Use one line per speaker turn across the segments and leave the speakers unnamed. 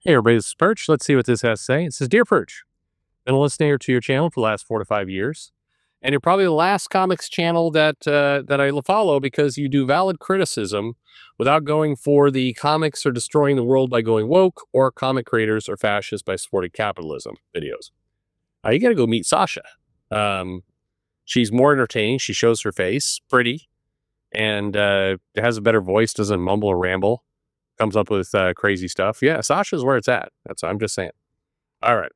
Hey everybody, this is Perch. Let's see what this has to say. It says, Dear Perch, been a listener to your channel for the last 4 to 5 years, and you're probably the last comics channel that I follow because you do valid criticism without going for the comics are destroying the world by going woke, or comic creators are fascist by supporting capitalism videos. You got to go meet Sasha. Um, she's more entertaining. She shows her face, pretty, and has a better voice. Doesn't mumble or ramble. Comes up with crazy stuff. Yeah, Sasha's where it's at. I'm just saying. All right.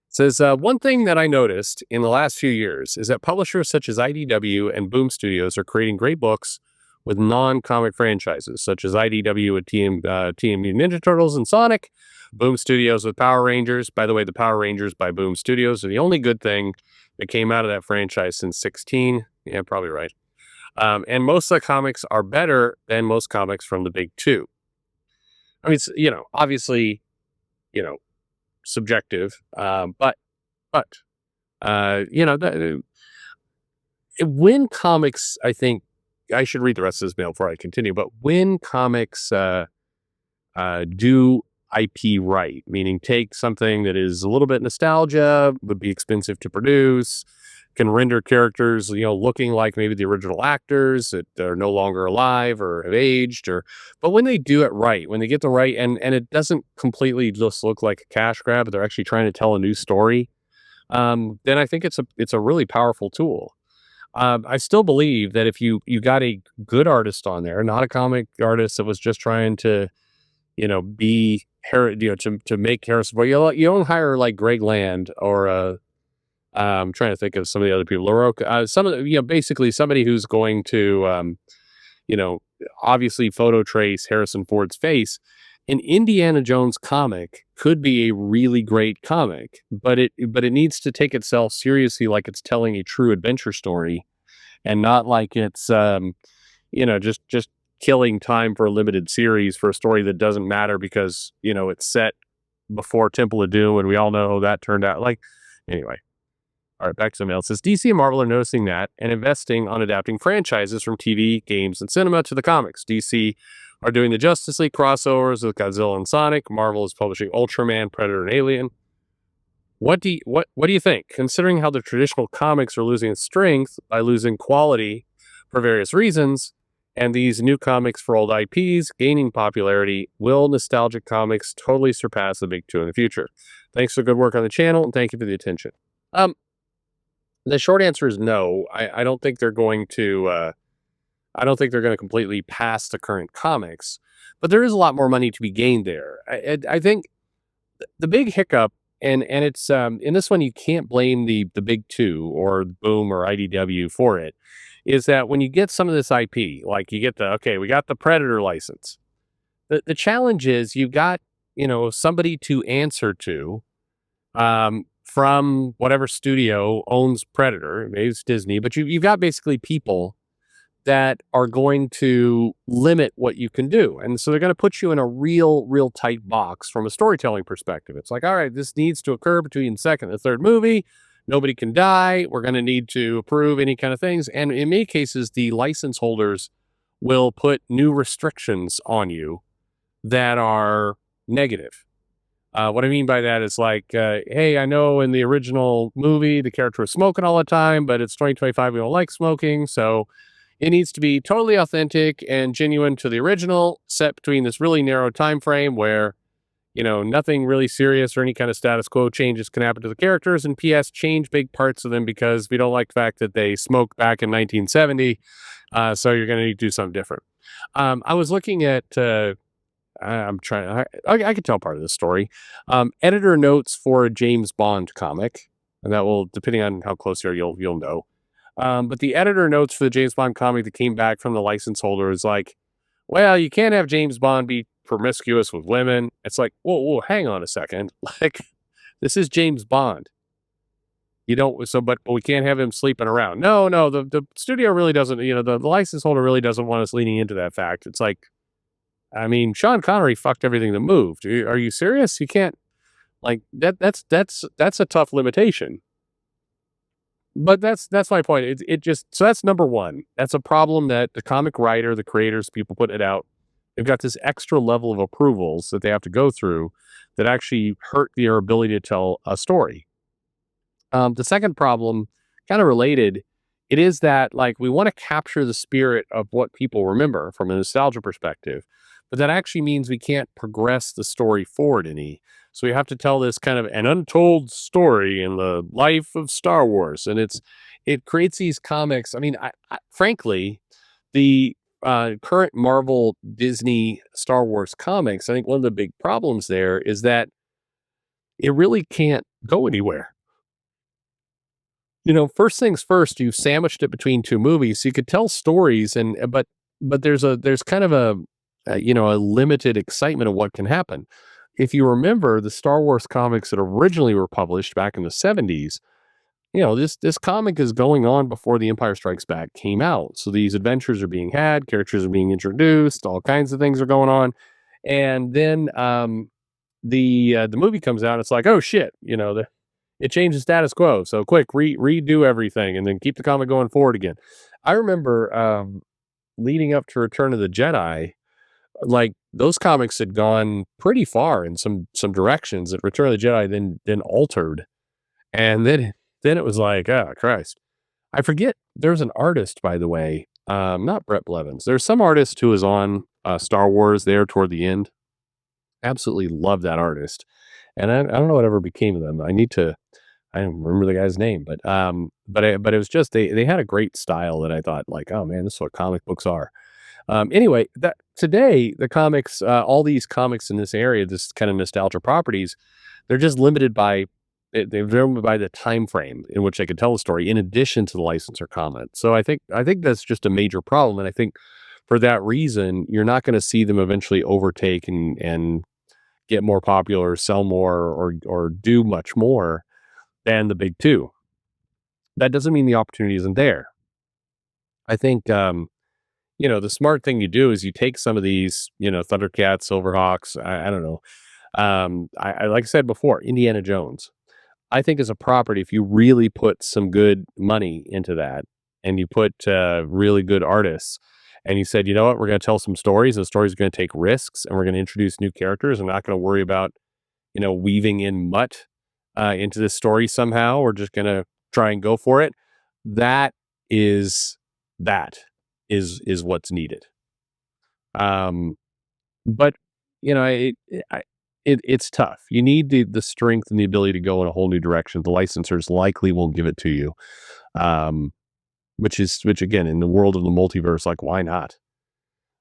Says one thing that I noticed in the last few years is that publishers such as IDW and Boom Studios are creating great books with non-comic franchises, such as IDW with TM Ninja Turtles and Sonic, Boom Studios with Power Rangers. By the way, the Power Rangers by Boom Studios are the only good thing that came out of that franchise since 16. Yeah, probably right. And most of the comics are better than most comics from the big two. I mean, it's, obviously, you know, subjective, but when comics, I think I should read the rest of this mail before I continue. But when comics do IP right, meaning take something that is a little bit nostalgia, would be expensive to produce, can render characters, looking like maybe the original actors that are no longer alive or have aged, but when they do it right, when they get the right, and it doesn't completely just look like a cash grab, but they're actually trying to tell a new story, then I think it's a really powerful tool. I still believe that if you got a good artist on there, not a comic artist that was just trying to, be to make Harrison Ford, you don't hire like Greg Land or I'm trying to think of some of the other people. LaRocca, some of the, basically somebody who's going to, you know, obviously photo trace Harrison Ford's face. An Indiana Jones comic could be a really great comic, but it needs to take itself seriously, like it's telling a true adventure story, and not like it's just killing time for a limited series for a story that doesn't matter because it's set before Temple of Doom, and we all know how that turned out. Like, anyway. All right, back to something else. It says DC and Marvel are noticing that and investing on adapting franchises from TV, games, and cinema to the comics. DC are doing the Justice League crossovers with Godzilla and Sonic. Marvel is publishing Ultraman, Predator, and Alien. What do you think? Considering how the traditional comics are losing its strength by losing quality for various reasons, and these new comics for old IPs gaining popularity, will nostalgic comics totally surpass the big two in the future? Thanks for the good work on the channel, and thank you for the attention. The short answer is no. I don't think they're going to. I don't think they're going to completely pass the current comics, but there is a lot more money to be gained there. I think the big hiccup, and it's in this one you can't blame the big two or Boom or IDW for it, is that when you get some of this IP, like you get we got the Predator license. The challenge is you got somebody to answer to. From whatever studio owns Predator, maybe it's Disney, but you've got basically people that are going to limit what you can do. And so they're going to put you in a real tight box from a storytelling perspective. It's like, all right, this needs to occur between the second and the third movie. Nobody can die. We're going to need to approve any kind of things. And in many cases, the license holders will put new restrictions on you that are negative. What I mean by that is like, hey, I know in the original movie, the character was smoking all the time, but it's 2025. We don't like smoking. So it needs to be totally authentic and genuine to the original, set between this really narrow time frame where, nothing really serious or any kind of status quo changes can happen to the characters. And P.S. change big parts of them because we don't like the fact that they smoked back in 1970. So you're going to need to do something different. I was looking at... I'm trying. I could tell part of this story. Editor notes for a James Bond comic, and that will, depending on how close you are, you'll know. But the editor notes for the James Bond comic that came back from the license holder is like, well, you can't have James Bond be promiscuous with women. It's like, whoa, hang on a second. Like, this is James Bond. You don't. But we can't have him sleeping around. No. The studio really doesn't. The license holder really doesn't want us leaning into that fact. It's like, I mean, Sean Connery fucked everything that moved. Are you serious? You can't, like, that's a tough limitation. But that's my point. So that's number one. That's a problem that the comic writer, the creators, people putting it out they've got this extra level of approvals that they have to go through that actually hurt their ability to tell a story. The second problem, kind of related, it is that like we want to capture the spirit of what people remember from a nostalgia perspective, but that actually means we can't progress the story forward any. So we have to tell this kind of an untold story in the life of Star Wars, and it creates these comics. I mean, frankly, the current Marvel, Disney, Star Wars comics, I think one of the big problems there is that it really can't go anywhere. First things first, you've sandwiched it between two movies, so you could tell stories, and but there's kind of a limited excitement of what can happen. If you remember the Star Wars comics that originally were published back in the 70s, this comic is going on before The Empire Strikes Back came out. So these adventures are being had, characters are being introduced, all kinds of things are going on, and then the movie comes out. It's like, oh shit, it changed the status quo. So quick, redo everything, and then keep the comic going forward again. I remember leading up to Return of the Jedi, like those comics had gone pretty far in some directions that Return of the Jedi then altered, and then it was like, oh Christ, I forget. There's an artist, by the way, not Brett Blevins. There's some artist who was on Star Wars there toward the end. Absolutely love that artist, and I don't know whatever became of them. I don't remember the guy's name, but it was just they had a great style that I thought like, oh man, this is what comic books are. Anyway, that today the comics, all these comics in this area, this kind of nostalgia properties, they're just limited by they're limited by the time frame in which they could tell a story, in addition to the licensor comment. So I think that's just a major problem, and I think for that reason, you're not going to see them eventually overtake and get more popular, sell more, or do much more than the big two. That doesn't mean the opportunity isn't there. I think the smart thing you do is you take some of these, Thundercats, Silverhawks, I don't know. I like I said before, Indiana Jones. I think as a property, if you really put some good money into that, and you put really good artists, and you said, you know what, we're going to tell some stories. Those stories are going to take risks, and we're going to introduce new characters. I'm not going to worry about weaving in mutt into this story somehow. We're just going to try and go for it. That is that is what's needed. Um, but it's tough. You need the strength and the ability to go in a whole new direction. The licensors likely will give it to you. Um, which again, in the world of the multiverse, like why not?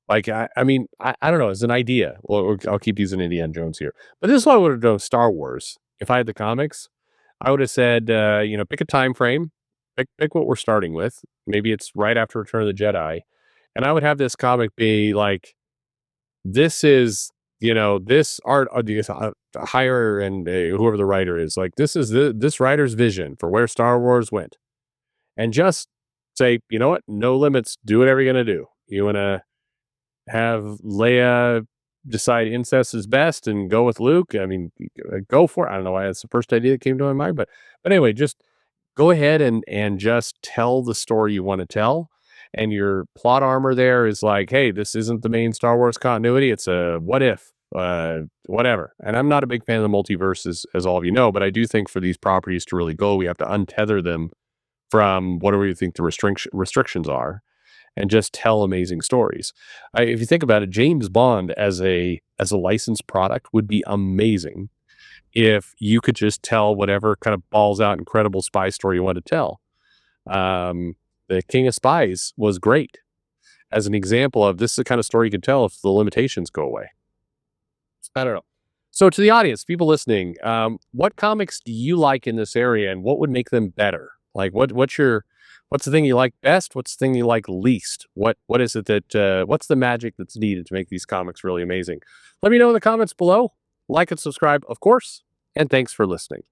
Like I mean, I don't know, as an idea. Well, I'll keep using Indiana Jones here, but this is what I would have done with Star Wars. If I had the comics, I would have said, pick a time frame, pick what we're starting with. Maybe it's right after Return of the Jedi, and I would have this comic be like, this is this art higher, and whoever the writer is, like this is this writer's vision for where Star Wars went, and just say, you know what, no limits, do whatever you're gonna do. You wanna have Leia decide incest is best and go with Luke. I mean, go for it. I don't know why that's the first idea that came to my mind, but anyway, just go ahead and just tell the story you want to tell. And your plot armor there is like, hey, this isn't the main Star Wars continuity. It's a what if, whatever. And I'm not a big fan of the multiverse, as all of you know, but I do think for these properties to really go, we have to untether them from whatever you think the restrictions are, and just tell amazing stories. If you think about it, James Bond as a licensed product would be amazing if you could just tell whatever kind of balls out incredible spy story you want to tell. The King of Spies was great as an example of this is the kind of story you could tell if the limitations go away. I don't know. So to the audience, people listening, what comics do you like in this area, and what would make them better? Like what's the thing you like best? What's the thing you like least? What is it that what's the magic that's needed to make these comics really amazing? Let me know in the comments below. Like and subscribe, of course, and thanks for listening.